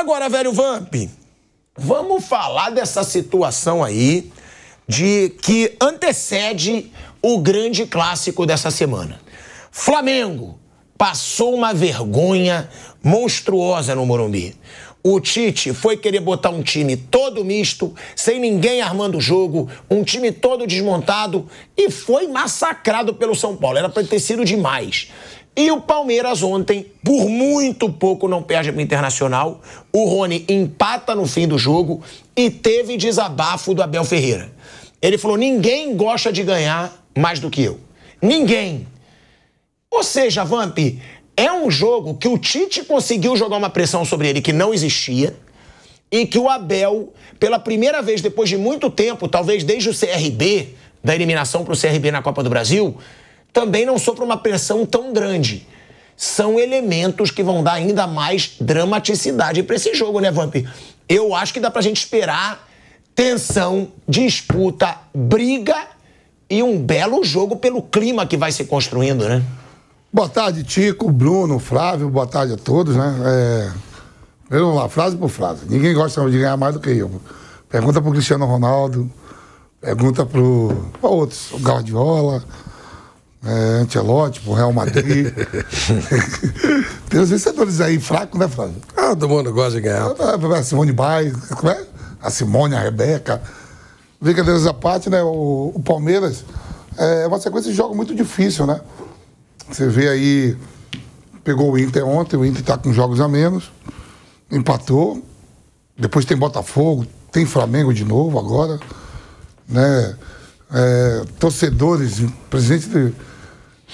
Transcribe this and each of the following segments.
Agora, velho Vamp, vamos falar dessa situação aí que antecede o grande clássico dessa semana. Flamengo passou uma vergonha monstruosa no Morumbi. O Tite foi querer botar um time todo misto, sem ninguém armando o jogo, um time todo desmontado e foi massacrado pelo São Paulo. Era pra ter sido demais. E o Palmeiras ontem, por muito pouco, não perde para o Internacional. O Rony empata no fim do jogo e teve desabafo do Abel Ferreira. Ele falou, ninguém gosta de ganhar mais do que eu. Ninguém. Ou seja, Vamp, é um jogo que o Tite conseguiu jogar uma pressão sobre ele que não existia e que o Abel, pela primeira vez depois de muito tempo, talvez desde o CRB, da eliminação para o CRB na Copa do Brasil, também não sofre uma pressão tão grande. São elementos que vão dar ainda mais dramaticidade para esse jogo, né, Vamp? Eu acho que dá pra gente esperar tensão, disputa, briga e um belo jogo pelo clima que vai se construindo, né? Boa tarde, Tico, Bruno, Flávio, boa tarde a todos, né? Vamos lá, frase por frase. Ninguém gosta de ganhar mais do que eu. Pergunta pro Cristiano Ronaldo, pergunta pro outros, o Guardiola, Ancelotti, pro Real Madrid. Tem os vencedores aí fracos, né, Flávio? Todo mundo gosta de ganhar. A Simone Biles, como é? A Simone, a Rebeca. Brincadeiras à parte, né? O Palmeiras é uma sequência de jogo muito difícil, né? Você vê aí, pegou o Inter ontem, o Inter tá com jogos a menos, empatou, depois tem Botafogo, tem Flamengo de novo agora, né? Torcedores, presidente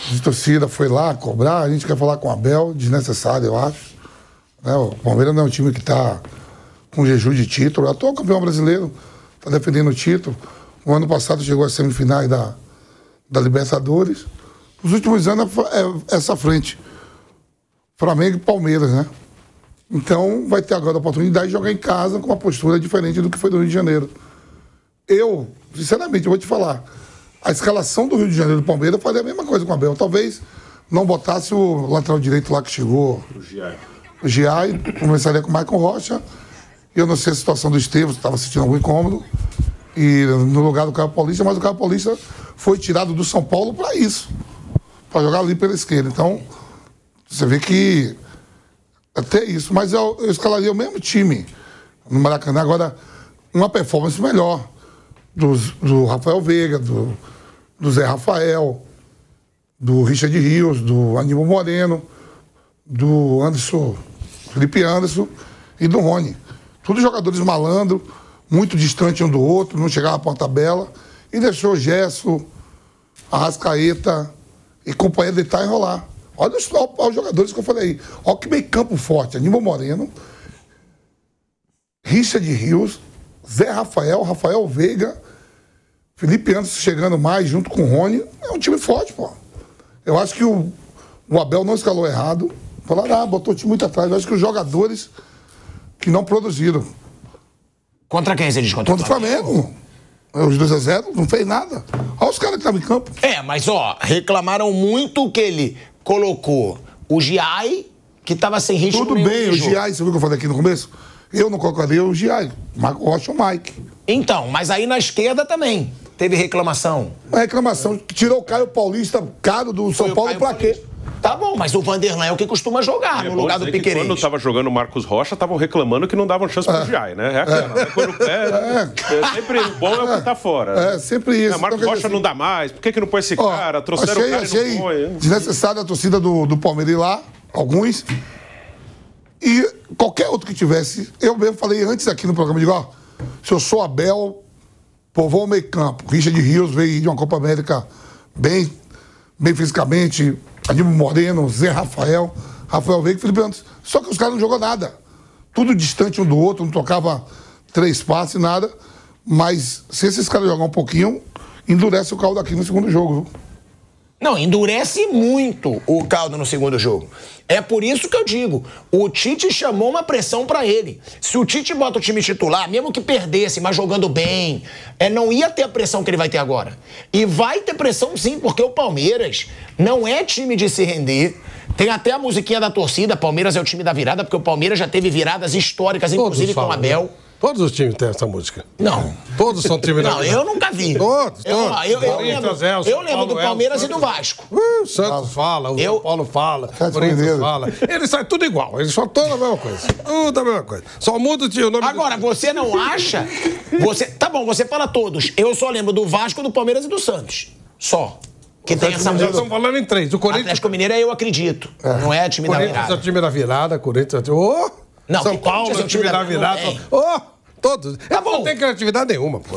de torcida foi lá cobrar, a gente quer falar com o Abel, desnecessário, eu acho. Né? O Palmeiras não é um time que tá com jejum de título, atual campeão brasileiro, tá defendendo o título. O ano passado chegou às semifinais da Libertadores. Os últimos anos é essa frente. Flamengo e Palmeiras, né? Então vai ter agora a oportunidade de jogar em casa com uma postura diferente do que foi do Rio de Janeiro. Eu, sinceramente, eu vou te falar, a escalação do Rio de Janeiro do Palmeiras faria a mesma coisa com o Abel. Talvez não botasse o lateral direito lá que chegou, o Giai, começaria com o Maicon Rocha. Eu não sei a situação do Estevam, estava sentindo algum incômodo. E no lugar do Caio Paulista, mas o Caio Paulista foi tirado do São Paulo para isso. Para jogar ali pela esquerda. Então, você vê que até isso. Mas eu escalaria o mesmo time no Maracanã. Agora, uma performance melhor do Rafael Veiga, do Zé Rafael, do Richard Rios, do Aníbal Moreno, do Felipe Anderson e do Rony. Todos jogadores malandro, muito distante um do outro, não chegava para a tabela. E deixou Gesso, Arrascaeta e companhia deitar e enrolar. Olha os jogadores que eu falei aí. Olha que meio campo forte. Aníbal Moreno, Richard Rios, Zé Rafael, Rafael Veiga, Felipe Anderson chegando mais junto com o Rony. É um time forte, pô. Eu acho que o Abel não escalou errado. Falaram, botou o time muito atrás. Eu acho que os jogadores que não produziram. Contra quem você diz? Contra o Flamengo. Os 2-0, não fez nada. Olha os caras que estavam em campo. Mas reclamaram muito que ele colocou o Giai, que estava sem ritmo. Tudo bem, o Giai, você viu o que eu falei aqui no começo? Eu não colocaria o Giai, Marco Rocha ou Mike. Então, mas aí na esquerda também teve reclamação. A reclamação que tirou o Caio Paulista caro do São Paulo pra quê? Tá bom, mas o Vanderlan é o que costuma jogar no lugar do Piquerez. Quando estava jogando o Marcos Rocha, estavam reclamando que não davam chance pro Giai, né? É aquela, né? Quando sempre o bom é o que tá fora. É, sempre isso. O Marcos Rocha não dá mais, por que não põe esse cara? Trouxeram o cara e não põe. Desnecessário a torcida do Palmeiras ir lá, alguns. E qualquer outro que tivesse, eu mesmo falei antes aqui no programa, digo, se eu sou Abel, vou ao meio campo. Richard Rios veio de uma Copa América bem fisicamente, Aníbal Moreno, Zé Rafael, Rafael Veiga e Felipe Anderson. Só que os caras não jogam nada. Tudo distante um do outro, não trocava 3 passes, nada. Mas se esses caras jogar um pouquinho, endurece o caldo aqui no segundo jogo, viu? Não, endurece muito o caldo no segundo jogo. É por isso que eu digo, o Tite chamou uma pressão pra ele. Se o Tite bota o time titular, mesmo que perdesse, mas jogando bem, não ia ter a pressão que ele vai ter agora. E vai ter pressão sim, porque o Palmeiras não é time de se render. Tem até a musiquinha da torcida, Palmeiras é o time da virada, porque o Palmeiras já teve viradas históricas, inclusive com o Abel. Né? Todos os times têm essa música. Não. Todos são time da virada. Não, eu nunca vi. Todos. Eu lembro do Palmeiras e do Vasco. O Santos fala, o São Paulo fala, o Corinthians fala. Eles saem tudo igual, eles só todos a mesma coisa. Tudo a mesma coisa. Só muda o nome. Agora, você não acha... Tá bom, você fala todos. Eu só lembro do Vasco, do Palmeiras e do Santos. Só. Que tem essa música. Estamos falando em 3. O Corinthians... Atlético Mineiro é eu acredito. Não é time da virada. Corinthians é o time da virada, Corinthians é o time... Não, São Paulo é o time da virada. Todos. Tá bom. Não tem criatividade nenhuma, pô.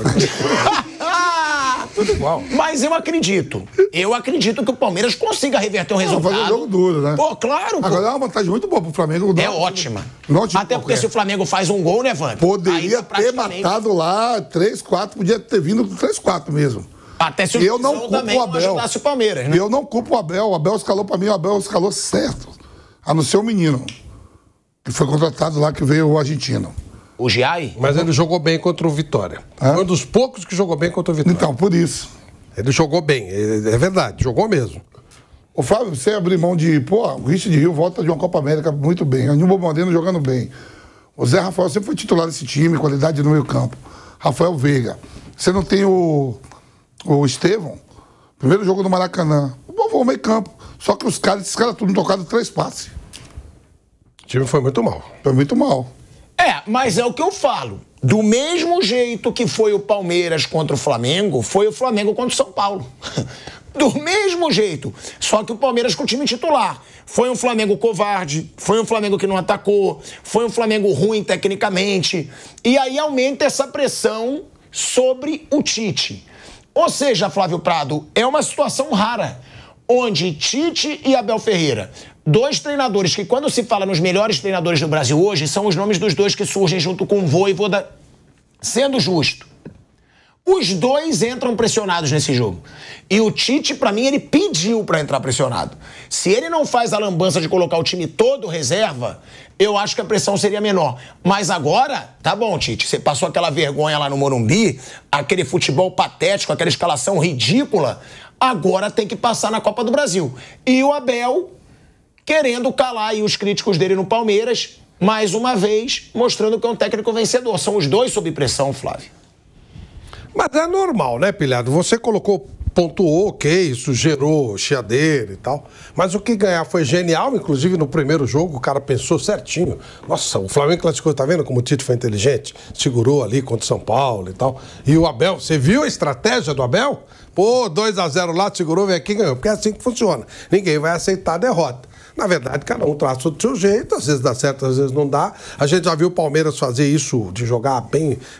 Tudo igual. Mas eu acredito. Eu acredito que o Palmeiras consiga reverter um resultado. Fazer um jogo duro, né? Pô, claro. Agora é uma vantagem muito boa pro Flamengo. É ótima. Até porque se o Flamengo faz um gol, né, Vamp? Poderia ter matado lá 3-4, podia ter vindo 3-4 mesmo. Até se eu não culpo o Abel. Ajudasse o Palmeiras, né? Eu não culpo o Abel. O Abel escalou pra mim, o Abel escalou certo. A não ser o menino, que foi contratado lá, que veio o argentino. O Giai? Mas ele jogou bem contra o Vitória. Foi um dos poucos que jogou bem contra o Vitória. Então, por isso. Ele jogou bem, é verdade, jogou mesmo. Ô, Flávio, você abrir mão de... Pô, o Richard Rio volta de uma Copa América muito bem. O Nilson Bandeno jogando bem. O Zé Rafael sempre foi titular desse time, qualidade no meio campo. Rafael Veiga. Você não tem o Estevão, primeiro jogo no Maracanã. O povo meio campo. Só que esses caras tudo tocaram 3 passes. O time foi muito mal. Foi muito mal. Mas é o que eu falo. Do mesmo jeito que foi o Palmeiras contra o Flamengo, foi o Flamengo contra o São Paulo. Do mesmo jeito. Só que o Palmeiras com o time titular. Foi um Flamengo covarde, foi um Flamengo que não atacou, foi um Flamengo ruim tecnicamente. E aí aumenta essa pressão sobre o Tite. Ou seja, Flávio Prado, é uma situação rara, onde Tite e Abel Ferreira, 2 treinadores que, quando se fala nos melhores treinadores do Brasil hoje, são os nomes dos 2 que surgem junto com o Vojvoda, sendo justo. Os 2 entram pressionados nesse jogo. E o Tite, pra mim, ele pediu pra entrar pressionado. Se ele não faz a lambança de colocar o time todo reserva, eu acho que a pressão seria menor. Mas agora, tá bom, Tite, você passou aquela vergonha lá no Morumbi, aquele futebol patético, aquela escalação ridícula, agora tem que passar na Copa do Brasil. E o Abel querendo calar aí os críticos dele no Palmeiras, mais uma vez, mostrando que é um técnico vencedor. São os 2 sob pressão, Flávio. Mas é normal, né, Pilhado? Você pontuou, ok, isso gerou chiadeira e tal. Mas o que ganhar foi genial, inclusive no primeiro jogo o cara pensou certinho. Nossa, o Flamengo classificou, tá vendo como o Tite foi inteligente? Segurou ali contra o São Paulo e tal. E o Abel, você viu a estratégia do Abel? Pô, 2-0 lá, segurou, veio aqui e ganhou. Porque é assim que funciona. Ninguém vai aceitar a derrota. Na verdade, cada um traça do seu jeito, às vezes dá certo, às vezes não dá. A gente já viu o Palmeiras fazer isso, de jogar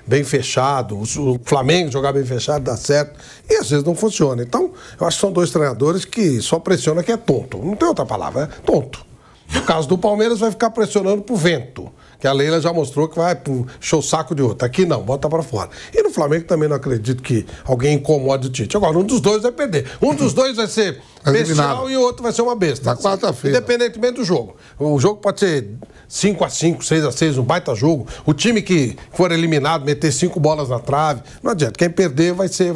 bem fechado, o Flamengo jogar bem fechado, dá certo, e às vezes não funciona. Então, eu acho que são 2 treinadores que só pressionam que é tonto. Não tem outra palavra, é tonto. No caso do Palmeiras, vai ficar pressionando pro vento, que a Leila já mostrou que vai puxar o saco de outro. Aqui não, bota pra fora. E no Flamengo também não acredito que alguém incomode o Tite. Agora, um dos 2 vai perder. Um dos 2 vai ser bestial e o outro vai ser uma besta. Na quarta-feira. Independentemente do jogo. O jogo pode ser 5-5, 6-6, um baita jogo. O time que for eliminado, meter 5 bolas na trave, não adianta. Quem perder vai ser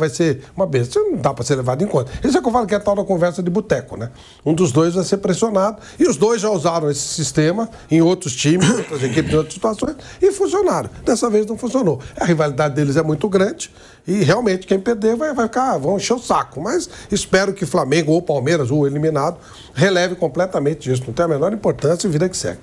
uma besta. Isso não dá pra ser levado em conta. Isso é que eu falo que é tal da conversa de boteco, né? Um dos 2 vai ser pressionado. E os 2 já usaram esse sistema em outros times, em outras equipes, em outras situações, e funcionaram. Dessa vez não funcionou. A rivalidade deles é muito grande e realmente quem perder vão encher o saco. Mas espero que Flamengo ou Palmeiras, ou eliminado, releve completamente isso. Não tem a menor importância e vida que segue.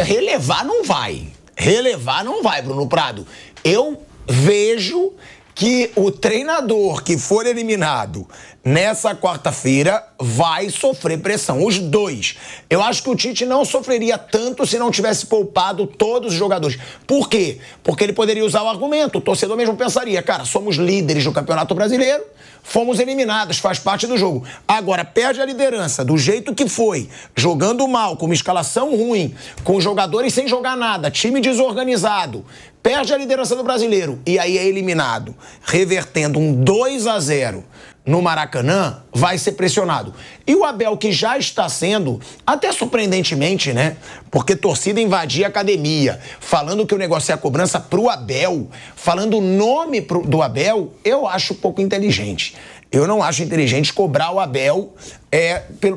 Relevar não vai. Relevar não vai, Bruno Prado. Eu vejo que o treinador que for eliminado nessa quarta-feira vai sofrer pressão. Os 2. Eu acho que o Tite não sofreria tanto se não tivesse poupado todos os jogadores. Por quê? Porque ele poderia usar o argumento. O torcedor mesmo pensaria, cara, somos líderes do Campeonato Brasileiro, fomos eliminados, faz parte do jogo. Agora, perde a liderança do jeito que foi, jogando mal, com uma escalação ruim, com jogadores sem jogar nada, time desorganizado, perde a liderança do Brasileiro e aí é eliminado, revertendo um 2-0 no Maracanã, vai ser pressionado. E o Abel, que já está sendo, até surpreendentemente, né? Porque torcida invadia a academia, falando que o negócio é a cobrança pro Abel, falando o nome do Abel, eu acho pouco inteligente. Eu não acho inteligente cobrar o Abel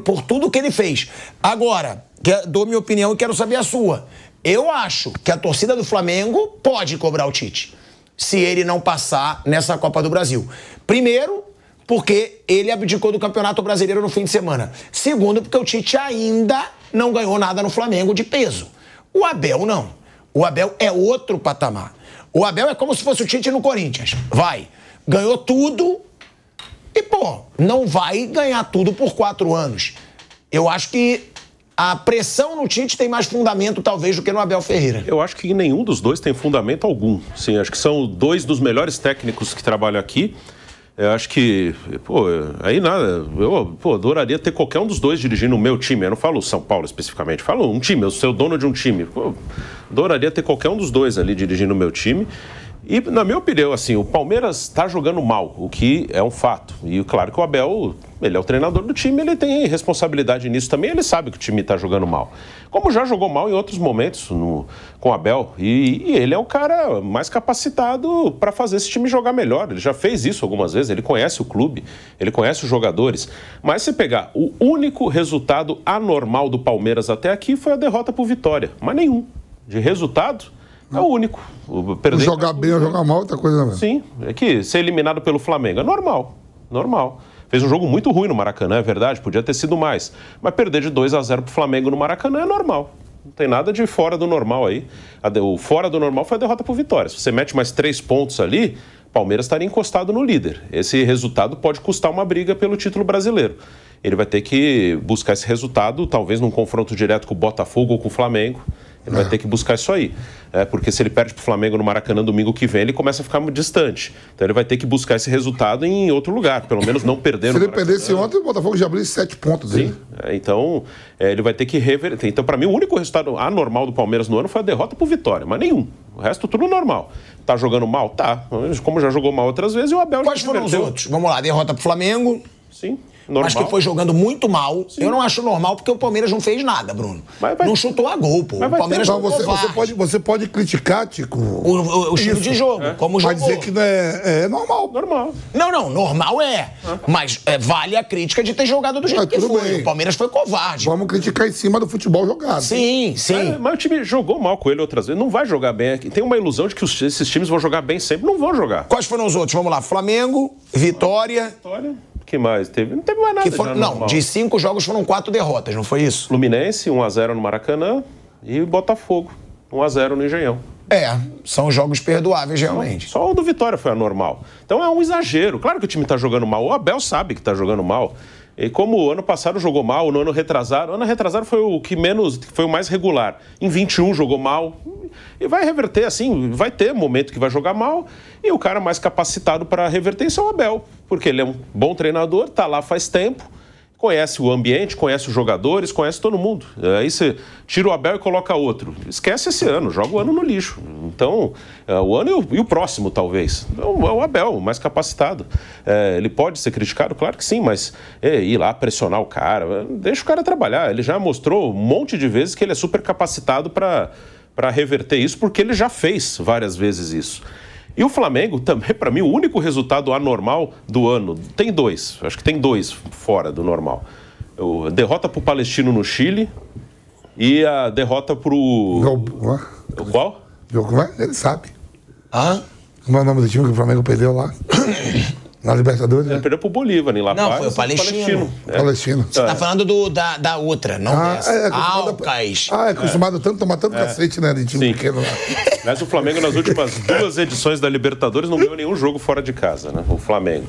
por tudo que ele fez. Agora, dou minha opinião e quero saber a sua. Eu acho que a torcida do Flamengo pode cobrar o Tite, se ele não passar nessa Copa do Brasil. Primeiro, porque ele abdicou do Campeonato Brasileiro no fim de semana. Segundo, porque o Tite ainda não ganhou nada no Flamengo de peso. O Abel não. O Abel é outro patamar. O Abel é como se fosse o Tite no Corinthians. Ganhou tudo e, não vai ganhar tudo por 4 anos. Eu acho que a pressão no Tite tem mais fundamento, talvez, do que no Abel Ferreira. Eu acho que nenhum dos dois tem fundamento algum. Sim, acho que são 2 dos melhores técnicos que trabalham aqui. Eu acho que, aí nada, eu adoraria ter qualquer um dos dois dirigindo o meu time. Eu não falo São Paulo especificamente, falo um time, eu sou o dono de um time. Adoraria ter qualquer um dos dois ali dirigindo o meu time. E, na minha opinião, assim, o Palmeiras está jogando mal, o que é um fato. E, claro que o Abel, ele é o treinador do time, ele tem responsabilidade nisso também, ele sabe que o time está jogando mal. Como já jogou mal em outros momentos com o Abel. E ele é o cara mais capacitado para fazer esse time jogar melhor. Ele já fez isso algumas vezes, ele conhece o clube, ele conhece os jogadores. Mas se pegar o único resultado anormal do Palmeiras até aqui foi a derrota por Vitória. Mas nenhum. De resultado... É o único. Jogar bem ou jogar mal é outra coisa mesmo. Sim, é que ser eliminado pelo Flamengo é normal. Fez um jogo muito ruim no Maracanã, é verdade, podia ter sido mais. Mas perder de 2-0 pro Flamengo no Maracanã é normal. Não tem nada de fora do normal aí. O fora do normal foi a derrota por Vitória. Se você mete mais 3 pontos ali, Palmeiras estaria encostado no líder. Esse resultado pode custar uma briga pelo título brasileiro. Ele vai ter que buscar esse resultado, talvez num confronto direto com o Botafogo ou com o Flamengo. Ele vai ter que buscar isso aí. Porque se ele perde pro Flamengo no Maracanã domingo que vem, ele começa a ficar muito distante. Então ele vai ter que buscar esse resultado em outro lugar, pelo menos não perder no Maracanã. Se ele perdesse ontem, o Botafogo já abriu 7 pontos dele. Sim. Então ele vai ter que reverter. Então, para mim, o único resultado anormal do Palmeiras no ano foi a derrota por Vitória, mas nenhum. O resto tudo normal. Tá jogando mal? Tá. Como já jogou mal outras vezes, e o Abel Quais foram os outros? Vamos lá, derrota pro Flamengo. Sim. Normal. Mas que foi jogando muito mal. Sim. Eu não acho normal porque o Palmeiras não fez nada, Bruno. Não chutou a gol, pô. O Palmeiras não você pode criticar, Tico, o estilo de jogo, como jogou. Pode dizer que não é normal. Normal. Não, normal é. Mas vale a crítica de ter jogado do jeito que foi. Bem. O Palmeiras foi covarde. Vamos criticar em cima do futebol jogado. Sim. Mas o time jogou mal com ele outras vezes. Não vai jogar bem. Tem uma ilusão de que esses times vão jogar bem sempre. Não vão jogar. Quais foram os outros? Vamos lá. Flamengo, Vitória. Que mais? Não teve mais nada. De 5 jogos foram 4 derrotas, não foi isso? Fluminense, 1-0 no Maracanã e Botafogo, 1-0 no Engenhão. São jogos perdoáveis, realmente. Só o do Vitória foi anormal. Então é um exagero. Claro que o time tá jogando mal. O Abel sabe que tá jogando mal. E como o ano passado jogou mal, no ano retrasado foi o que foi o mais regular. Em 21 jogou mal. E vai reverter, assim, vai ter momento que vai jogar mal. E o cara mais capacitado para reverter isso é o Abel. Porque ele é um bom treinador, tá lá faz tempo, conhece o ambiente, conhece os jogadores, conhece todo mundo. Aí você tira o Abel e coloca outro. Esquece esse ano, joga o ano no lixo. Então, o ano e o próximo, talvez. É o Abel, o mais capacitado. Ele pode ser criticado? Claro que sim, mas ir lá pressionar o cara, deixa o cara trabalhar. Ele já mostrou um monte de vezes que ele é super capacitado para reverter isso, porque ele já fez várias vezes isso. E o Flamengo também, para mim, o único resultado anormal do ano, tem 2, acho que tem 2 fora do normal. A derrota pro Palestino no Chile e a derrota pro... Qual? Ele sabe. Como é o nome do time que o Flamengo perdeu lá? Na Libertadores, Ele perdeu pro Bolívar, em La Paz. Não, foi o Palestino. Palestino. Você tá falando da outra, não dessa. Alcas. É acostumado tanto tomar tanto cacete, né, de time pequeno lá. Mas o Flamengo, nas últimas 2 edições da Libertadores, não ganhou nenhum jogo fora de casa, né? O Flamengo.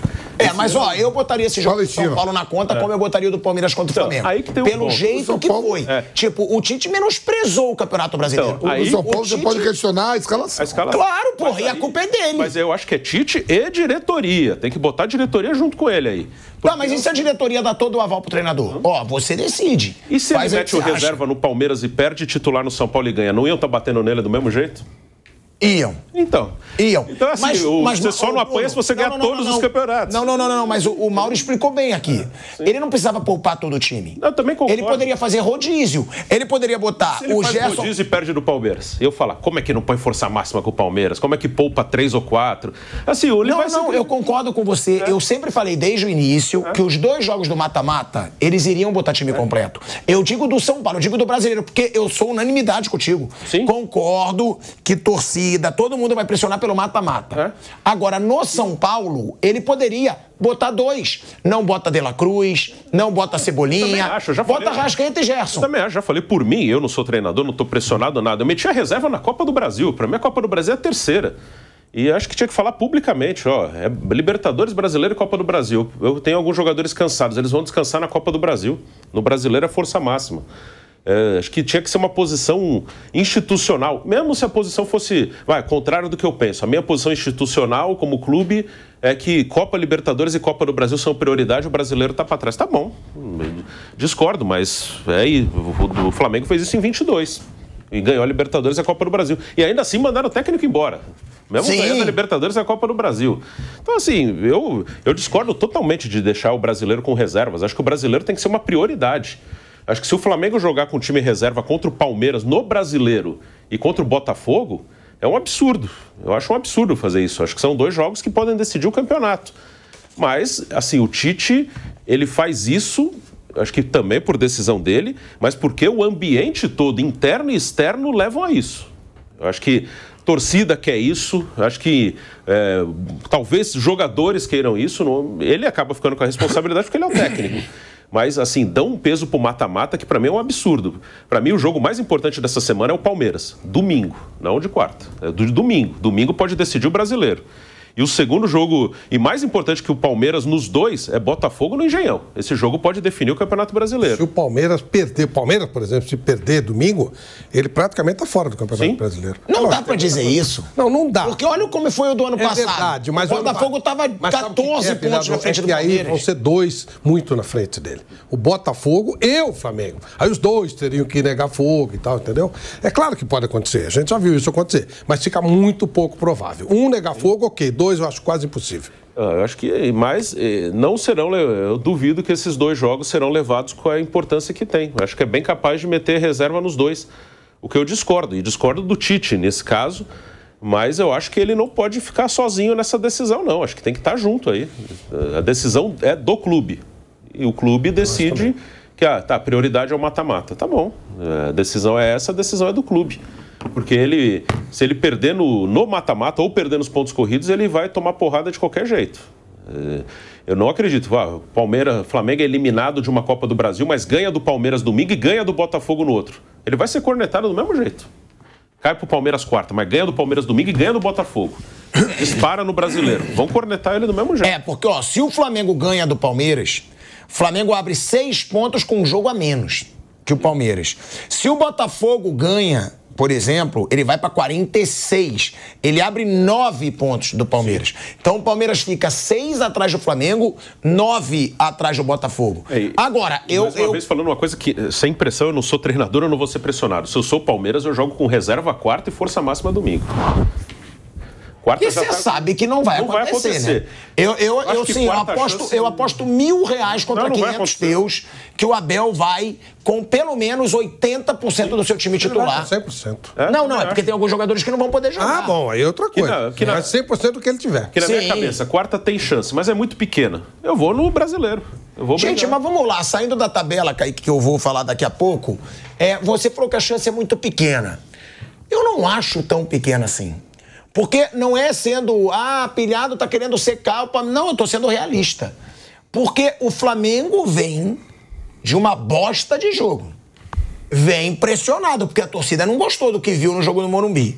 Mas eu botaria esse jogo do São Paulo na conta, como eu botaria o do Palmeiras contra o Flamengo. Aí que tem Pelo jeito que foi. Tipo, o Tite menosprezou o Campeonato Brasileiro. O São Paulo você pode questionar a escalação. Claro, porra, e a culpa é dele. Mas eu acho que é Tite e diretoria. Tem que botar a diretoria junto com ele aí. Mas e se a diretoria dá todo o aval pro treinador? Você decide. E se ele mete o reserva no Palmeiras e perde titular no São Paulo e ganha? Não iam estar batendo nele do mesmo jeito? Iam. Então assim, você só não apanha se você ganhar todos os campeonatos. Não, mas o Mauro explicou bem aqui. Ele não precisava poupar todo o time. Eu também concordo. Ele poderia fazer rodízio. Ele poderia botar se ele o faz Gerson... rodízio e perde do Palmeiras. Eu falar, como é que não põe força máxima com o Palmeiras? Como é que poupa 3 ou 4? Assim, eu concordo com você. Eu sempre falei desde o início que os 2 jogos do mata-mata, eles iriam botar time completo. Eu digo do São Paulo, eu digo do brasileiro, porque eu sou unanimidade contigo. Sim. Concordo que torcida, todo mundo vai pressionar pelo mata-mata. Agora, no São Paulo, ele poderia botar 2. Não bota De La Cruz, não bota Cebolinha, bota Arrascaeta e Gerson. Eu também acho, já falei por mim, eu não sou treinador, não tô pressionado nada. Eu meti a reserva na Copa do Brasil. Pra mim, a Copa do Brasil é a 3ª. E acho que tinha que falar publicamente, é Libertadores, Brasileiro e Copa do Brasil. Eu tenho alguns jogadores cansados, eles vão descansar na Copa do Brasil. No Brasileiro é força máxima. Acho que tinha que ser uma posição institucional, mesmo se a posição fosse, contrário do que eu penso. A minha posição institucional como clube é que Copa Libertadores e Copa do Brasil são prioridade, o brasileiro tá para trás. Tá bom, discordo, mas o Flamengo fez isso em 22 e ganhou a Libertadores e a Copa do Brasil. E ainda assim mandaram o técnico embora. Mesmo ganhando a Libertadores e a Copa do Brasil. Então, assim, eu discordo totalmente de deixar o brasileiro com reservas. Acho que o brasileiro tem que ser uma prioridade. Acho que se o Flamengo jogar com time reserva contra o Palmeiras no Brasileiro e contra o Botafogo, é um absurdo. Eu acho um absurdo fazer isso. Acho que são 2 jogos que podem decidir o campeonato. Mas, assim, o Tite, ele faz isso, acho que também por decisão dele, mas porque o ambiente todo, interno e externo, levam a isso. Eu acho que torcida quer isso, acho que talvez jogadores queiram isso, ele acaba ficando com a responsabilidade porque ele é o técnico. Mas, assim, dão um peso pro mata-mata que pra mim é um absurdo. Pra mim, o jogo mais importante dessa semana é o Palmeiras. Domingo, não de quarta. É do domingo. Domingo pode decidir o brasileiro. E o segundo jogo, e mais importante que o Palmeiras nos 2, é Botafogo no Engenhão. Esse jogo pode definir o Campeonato Brasileiro. Se o Palmeiras perder, por exemplo, se perder domingo, ele praticamente está fora do Campeonato Brasileiro. Não dá para dizer isso. Não dá. Porque olha como foi o do ano passado. É verdade, mas o Botafogo estava 14 pontos na frente do Palmeiras. E aí vão ser 2 muito na frente dele. O Botafogo e o Flamengo. Aí os 2 teriam que negar fogo e tal, entendeu? É claro que pode acontecer, a gente já viu isso acontecer, mas fica muito pouco provável. Um negar fogo, ok. 2 eu acho quase impossível. Eu acho que, mas não serão, eu duvido que esses 2 jogos serão levados com a importância que tem. Eu acho que é bem capaz de meter reserva nos 2. O que eu discordo, e discordo do Tite nesse caso, mas eu acho que ele não pode ficar sozinho nessa decisão, não. Acho que tem que estar junto aí. A decisão é do clube. E o clube decide que a prioridade é o mata-mata. Tá bom, a decisão é essa, a decisão é do clube. Porque se ele perder no mata-mata ou perder nos pontos corridos, ele vai tomar porrada de qualquer jeito. Eu não acredito. Flamengo é eliminado de uma Copa do Brasil, mas ganha do Palmeiras domingo e ganha do Botafogo no outro. Ele vai ser cornetado do mesmo jeito. Cai pro Palmeiras quarta, mas ganha do Palmeiras domingo e ganha do Botafogo. Dispara no Brasileiro. Vão cornetar ele do mesmo jeito. Porque, se o Flamengo ganha do Palmeiras, o Flamengo abre 6 pontos com um jogo a menos que o Palmeiras. Se o Botafogo ganha, por exemplo, ele vai para 46. Ele abre 9 pontos do Palmeiras. Sim. Então o Palmeiras fica 6 atrás do Flamengo, 9 atrás do Botafogo. Agora, mais uma vez falando uma coisa que, sem pressão, eu não sou treinador, eu não vou ser pressionado. Se eu sou Palmeiras, eu jogo com reserva quarta e força máxima domingo. Quarta e você sabe que não vai acontecer, né? Eu aposto R$1.000 contra 500 teus que o Abel vai com pelo menos 80% do seu time titular. 100%. Não, é porque tem alguns jogadores que não vão poder jogar. Ah, bom, aí é outra coisa. Mas 100% do que ele tiver. Que na minha cabeça, quarta tem chance, mas é muito pequena. Eu vou no brasileiro. Gente, mas vamos lá, saindo da tabela, Kaique, que eu vou falar daqui a pouco, você falou que a chance é muito pequena. Eu não acho tão pequena assim. Porque não é sendo, pilhado tá querendo secar o Palmeiras. Não, eu tô sendo realista. Porque o Flamengo vem de uma bosta de jogo. Vem pressionado, porque a torcida não gostou do que viu no jogo do Morumbi.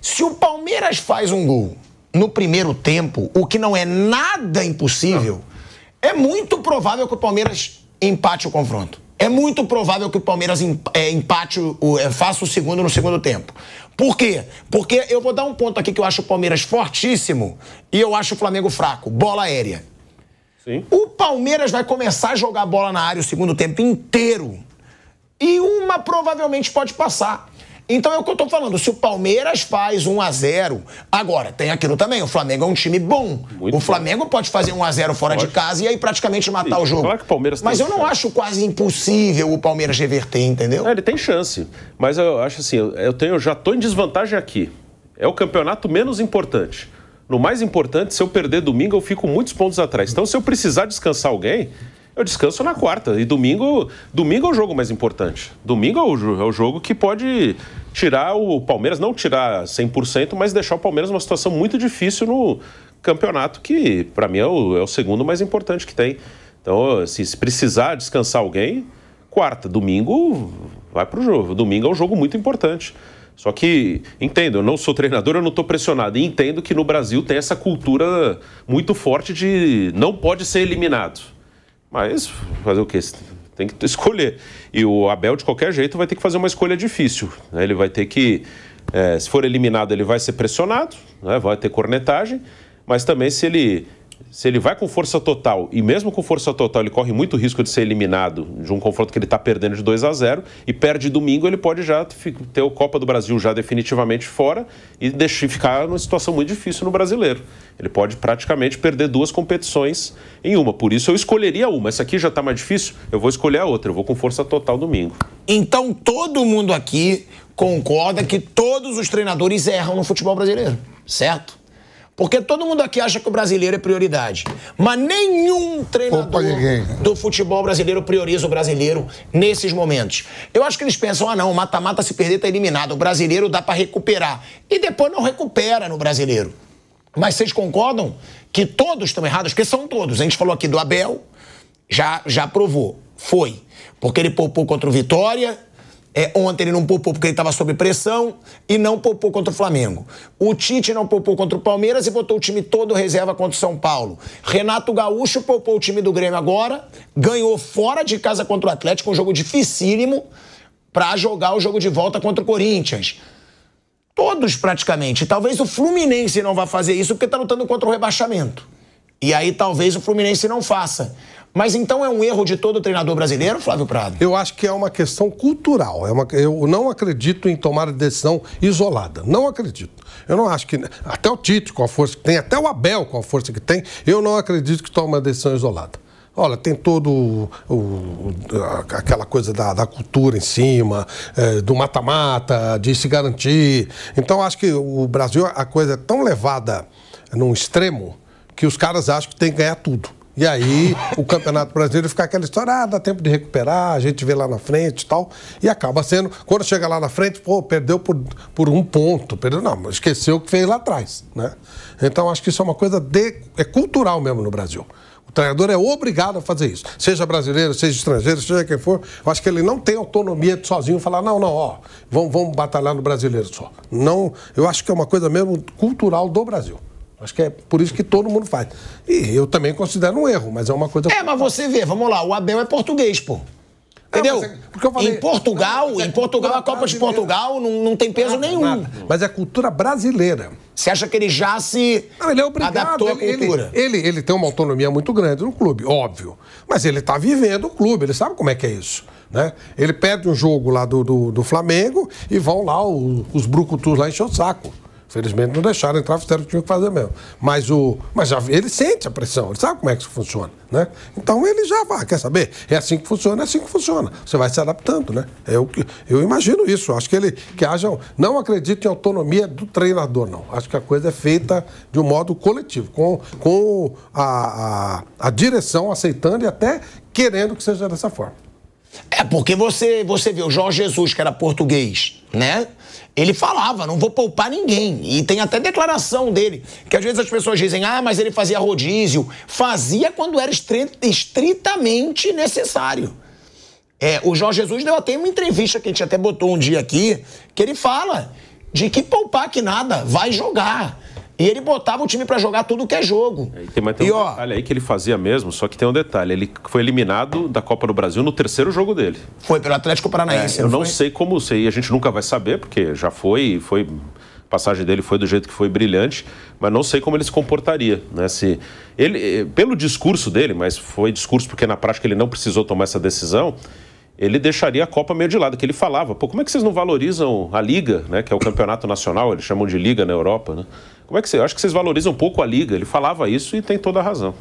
Se o Palmeiras faz um gol no primeiro tempo, o que não é nada impossível, é muito provável que o Palmeiras empate o confronto. É muito provável que o Palmeiras faça o segundo no segundo tempo. Por quê? Porque eu vou dar um ponto aqui que eu acho o Palmeiras fortíssimo e eu acho o Flamengo fraco. Bola aérea. Sim. O Palmeiras vai começar a jogar bola na área o segundo tempo inteiro. E uma provavelmente pode passar. Então é o que eu tô falando. Se o Palmeiras faz 1-0, agora, tem aquilo também. O Flamengo é um time bom. O Flamengo pode fazer 1-0 fora de casa e aí praticamente matar o jogo. Claro que o Palmeiras Mas eu não acho quase impossível o Palmeiras reverter, entendeu? Ele tem chance. Mas eu acho assim, eu já tô em desvantagem aqui. É o campeonato menos importante. No mais importante, se eu perder domingo, eu fico muitos pontos atrás. Então, se eu precisar descansar alguém, eu descanso na quarta. E domingo é o jogo mais importante. Domingo é o jogo que pode tirar o Palmeiras, não tirar 100%, mas deixar o Palmeiras numa situação muito difícil no campeonato, que para mim é o segundo mais importante que tem. Então, se precisar descansar alguém, quarta. Domingo vai pro jogo. Domingo é um jogo muito importante. Só que, entendo, eu não sou treinador, eu não estou pressionado. E entendo que no Brasil tem essa cultura muito forte de não pode ser eliminado. Mas fazer o quê? Tem que escolher. E o Abel, de qualquer jeito, vai ter que fazer uma escolha difícil. Né? Ele vai ter que, se for eliminado, ele vai ser pressionado, né? Vai ter cornetagem. Mas também se ele vai com força total, e mesmo com força total ele corre muito risco de ser eliminado de um confronto que ele está perdendo de 2-0 e perde domingo, ele pode já ter o Copa do Brasil já definitivamente fora e ficar numa situação muito difícil no Brasileiro. Ele pode praticamente perder 2 competições em uma. Por isso eu escolheria uma. Essa aqui já está mais difícil, eu vou escolher a outra. Eu vou com força total domingo. Então todo mundo aqui concorda que todos os treinadores erram no futebol brasileiro, certo? Porque todo mundo aqui acha que o brasileiro é prioridade. Mas nenhum treinador do futebol brasileiro prioriza o brasileiro nesses momentos. Eu acho que eles pensam, não, mata-mata, se perder tá eliminado. O brasileiro dá pra recuperar. E depois não recupera no brasileiro. Mas vocês concordam que todos estão errados? Porque são todos. A gente falou aqui do Abel, já provou. Foi. Porque ele poupou contra o Vitória. Ontem ele não poupou porque ele estava sob pressão e não poupou contra o Flamengo. O Tite não poupou contra o Palmeiras e botou o time todo reserva contra o São Paulo. Renato Gaúcho poupou o time do Grêmio agora, ganhou fora de casa contra o Atlético, um jogo dificílimo, para jogar o jogo de volta contra o Corinthians. Todos praticamente. Talvez o Fluminense não vá fazer isso porque está lutando contra o rebaixamento. E aí talvez o Fluminense não faça. Mas então é um erro de todo treinador brasileiro, Flávio Prado? Eu acho que é uma questão cultural. Eu não acredito em tomar decisão isolada. Não acredito. Eu não acho que... Até o Tite, com a força que tem, até o Abel, com a força que tem, eu não acredito que tome uma decisão isolada. Olha, tem todo aquela coisa da cultura em cima, do mata-mata, de se garantir. Então, acho que o Brasil, a coisa é tão levada num extremo que os caras acham que tem que ganhar tudo. E aí, o Campeonato Brasileiro fica aquela história, dá tempo de recuperar, a gente vê lá na frente e tal. E acaba sendo, quando chega lá na frente, perdeu por 1 ponto. Não, esqueceu o que fez lá atrás, né? Então, acho que isso é uma coisa cultural mesmo no Brasil. O treinador é obrigado a fazer isso. Seja brasileiro, seja estrangeiro, seja quem for. Eu acho que ele não tem autonomia de sozinho falar, vamos batalhar no brasileiro só. Não, eu acho que é uma coisa mesmo cultural do Brasil. Acho que é por isso que todo mundo faz. E eu também considero um erro, mas é uma coisa... mas você vê, vamos lá, o Abel é português, pô. Entendeu? Porque eu falei, em Portugal, a Copa de Portugal não tem peso nenhum. Nada. Mas é cultura brasileira. Você acha que ele já se ele é obrigado, adaptou à cultura? Ele tem uma autonomia muito grande no clube, óbvio. Mas ele está vivendo o clube, ele sabe como é que é isso. Né? Ele perde um jogo lá do Flamengo e vão lá os brucutus lá encher o saco. Felizmente não deixaram entrar, fizeram o que tinham que fazer mesmo. Mas ele sente a pressão, ele sabe como é que isso funciona, né? Então ele já vai, quer saber? É assim que funciona, Você vai se adaptando, né? Eu imagino isso. Acho que haja... Não acredito em autonomia do treinador, não. Acho que a coisa é feita de um modo coletivo, com a direção aceitando e até querendo que seja dessa forma. Porque você vê o Jorge Jesus, que era português, né? Ele falava, não vou poupar ninguém. E tem até declaração dele, que às vezes as pessoas dizem, mas ele fazia rodízio. Fazia quando era estritamente necessário. O Jorge Jesus deu até uma entrevista que a gente até botou um dia aqui, que ele fala de que poupar que nada, vai jogar. E ele botava o time pra jogar tudo que é jogo. Tem um detalhe aí que ele fazia mesmo, só que tem um detalhe. Ele foi eliminado da Copa do Brasil no 3º jogo dele. Foi pelo Atlético Paranaense. Eu não sei como, a gente nunca vai saber, porque já foi... A passagem dele foi do jeito que foi brilhante, mas não sei como ele se comportaria, né? Pelo discurso dele, mas foi discurso porque na prática ele não precisou tomar essa decisão, ele deixaria a Copa meio de lado, que ele falava, pô, como é que vocês não valorizam a Liga, né, que é o campeonato nacional, eles chamam de Liga na Europa, né? Como é que eu acho que vocês valorizam um pouco a Liga, ele falava isso e tem toda a razão.